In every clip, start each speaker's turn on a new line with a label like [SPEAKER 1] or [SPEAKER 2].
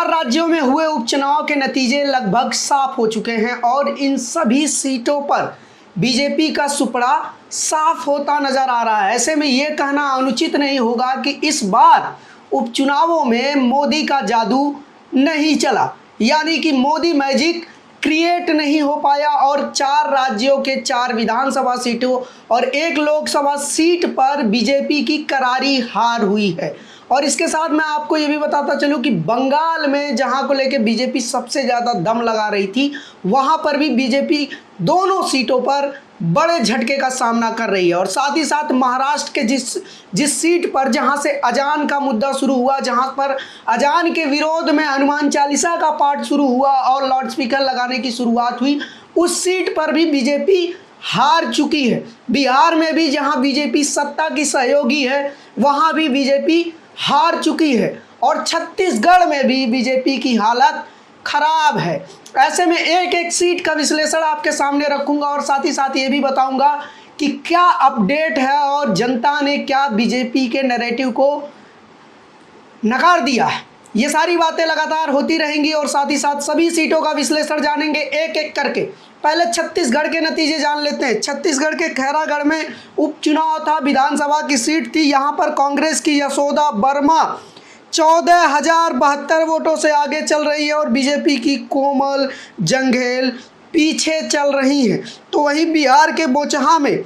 [SPEAKER 1] 4 राज्यों में हुए उपचुनाव के नतीजे लगभग साफ हो चुके हैं और इन सभी सीटों पर बीजेपी का सुपड़ा साफ होता नजर आ रहा है। ऐसे में ये कहना अनुचित नहीं होगा कि इस बार उपचुनावों में मोदी का जादू नहीं चला, यानी कि मोदी मैजिक क्रिएट नहीं हो पाया और 4 राज्यों के 4 विधानसभा सीटों और 1 लोकसभा सीट पर बीजेपी की करारी हार हुई है। और इसके साथ मैं आपको ये भी बताता चलूं कि बंगाल में जहां को लेके बीजेपी सबसे ज़्यादा दम लगा रही थी, वहां पर भी बीजेपी दोनों सीटों पर बड़े झटके का सामना कर रही है। और साथ ही साथ महाराष्ट्र के जिस सीट पर जहां से अजान का मुद्दा शुरू हुआ, जहां पर अजान के विरोध में हनुमान चालीसा का पाठ शुरू हुआ और लाउड स्पीकर लगाने की शुरुआत हुई, उस सीट पर भी बीजेपी हार चुकी है। बिहार में भी जहां बीजेपी सत्ता की सहयोगी है, वहां भी बीजेपी हार चुकी है और छत्तीसगढ़ में भी बीजेपी की हालत खराब है। ऐसे में एक एक सीट का विश्लेषण आपके सामने रखूंगा और साथ ही साथ ये भी बताऊंगा कि क्या अपडेट है और जनता ने क्या बीजेपी के नैरेटिव को नकार दिया है। ये सारी बातें लगातार होती रहेंगी और साथ ही साथ सभी सीटों का विश्लेषण जानेंगे एक एक करके। पहले छत्तीसगढ़ के नतीजे जान लेते हैं। छत्तीसगढ़ के खैरागढ़ में उपचुनाव था, विधानसभा की सीट थी। यहाँ पर कांग्रेस की यशोदा वर्मा 14,072 वोटों से आगे चल रही है और बीजेपी की कोमल जंघेल पीछे चल रही हैं। तो वहीं बिहार के बोचहा में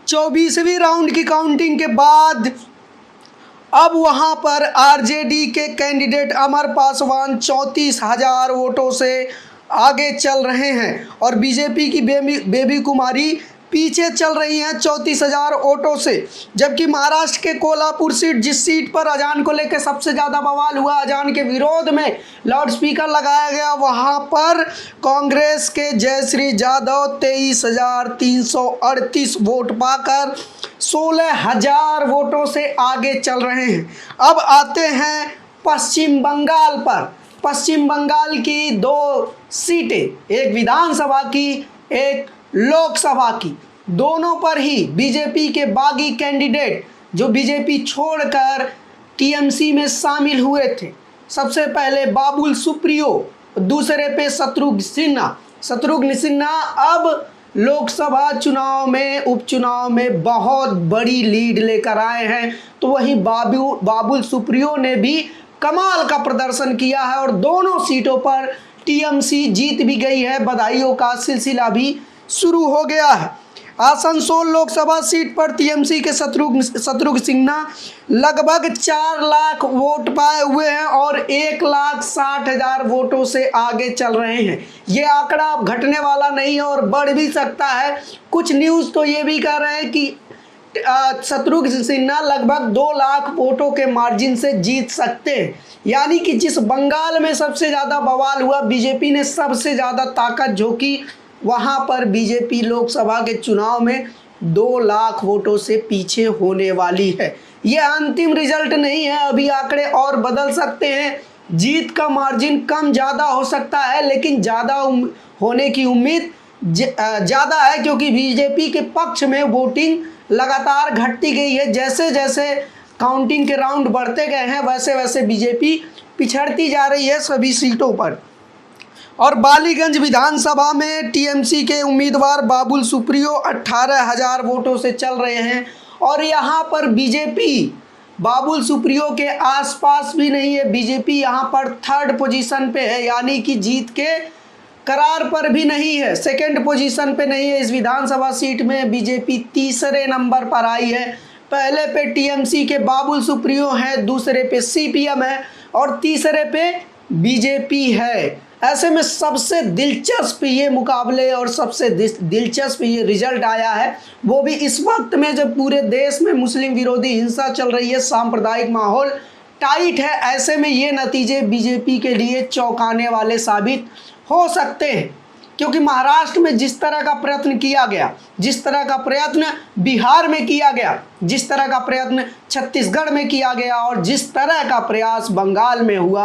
[SPEAKER 1] 24वीं राउंड की काउंटिंग के बाद अब वहां पर आरजेडी के कैंडिडेट अमर पासवान 34,000 वोटों से आगे चल रहे हैं और बीजेपी की बेबी कुमारी पीछे चल रही हैं 34,000 वोटों से। जबकि महाराष्ट्र के कोल्हापुर सीट, जिस सीट पर अजान को लेकर सबसे ज़्यादा बवाल हुआ, अजान के विरोध में लाउड स्पीकर लगाया गया, वहां पर कांग्रेस के जयश्री यादव 23,338 वोट पाकर 16,000 वोटों से आगे चल रहे हैं। अब आते हैं पश्चिम बंगाल पर। पश्चिम बंगाल की 2 सीटें, एक विधानसभा की, एक लोकसभा की, दोनों पर ही बीजेपी के बागी कैंडिडेट जो बीजेपी छोड़कर टीएमसी में शामिल हुए थे, सबसे पहले बाबुल सुप्रियो, दूसरे पे शत्रुघ्न सिन्हा अब लोकसभा चुनाव में, उपचुनाव में बहुत बड़ी लीड लेकर आए हैं। तो वहीं बाबुल सुप्रियो ने भी कमाल का प्रदर्शन किया है और दोनों सीटों पर टीएमसी जीत भी गई है। बधाइयों का सिलसिला भी शुरू हो गया है। आसनसोल लोकसभा सीट पर टीएमसी के शत्रुघ्न सिन्हा लगभग 4 लाख वोट पाए हुए हैं और 1,60,000 वोटों से आगे चल रहे हैं। ये आंकड़ा अब घटने वाला नहीं है और बढ़ भी सकता है। कुछ न्यूज़ तो ये भी कह रहे हैं कि शत्रुघ्न सिन्हा लगभग 2 लाख वोटों के मार्जिन से जीत सकते हैं। यानी कि जिस बंगाल में सबसे ज़्यादा बवाल हुआ, बीजेपी ने सबसे ज़्यादा ताकत झोंकी, वहाँ पर बीजेपी लोकसभा के चुनाव में 2 लाख वोटों से पीछे होने वाली है। ये अंतिम रिजल्ट नहीं है, अभी आंकड़े और बदल सकते हैं। जीत का मार्जिन कम ज़्यादा हो सकता है, लेकिन ज़्यादा होने की उम्मीद ज़्यादा है क्योंकि बीजेपी के पक्ष में वोटिंग लगातार घटती गई है। जैसे जैसे काउंटिंग के राउंड बढ़ते गए हैं, वैसे वैसे बीजेपी पिछड़ती जा रही है सभी सीटों पर। और बालीगंज विधानसभा में टीएमसी के उम्मीदवार बाबुल सुप्रियो 18,000 वोटों से चल रहे हैं और यहाँ पर बीजेपी बाबुल सुप्रियो के आसपास भी नहीं है। बीजेपी यहाँ पर 3rd पोजीशन पे है, यानी कि जीत के करार पर भी नहीं है, 2nd पोजीशन पे नहीं है। इस विधानसभा सीट में बीजेपी 3रे नंबर पर आई है। पहले पे टीएमसी के बाबुल सुप्रियो हैं, दूसरे पे सीपीएम है और तीसरे पे बीजेपी है। ऐसे में सबसे दिलचस्प ये मुकाबले और सबसे दिलचस्प ये रिजल्ट आया है, वो भी इस वक्त में जब पूरे देश में मुस्लिम विरोधी हिंसा चल रही है, सांप्रदायिक माहौल टाइट है। ऐसे में ये नतीजे बीजेपी के लिए चौंकाने वाले साबित हो सकते हैं क्योंकि महाराष्ट्र में जिस तरह का प्रयत्न किया गया, जिस तरह का प्रयत्न बिहार में किया गया, जिस तरह का प्रयत्न छत्तीसगढ़ में किया गया और जिस तरह का प्रयास बंगाल में हुआ,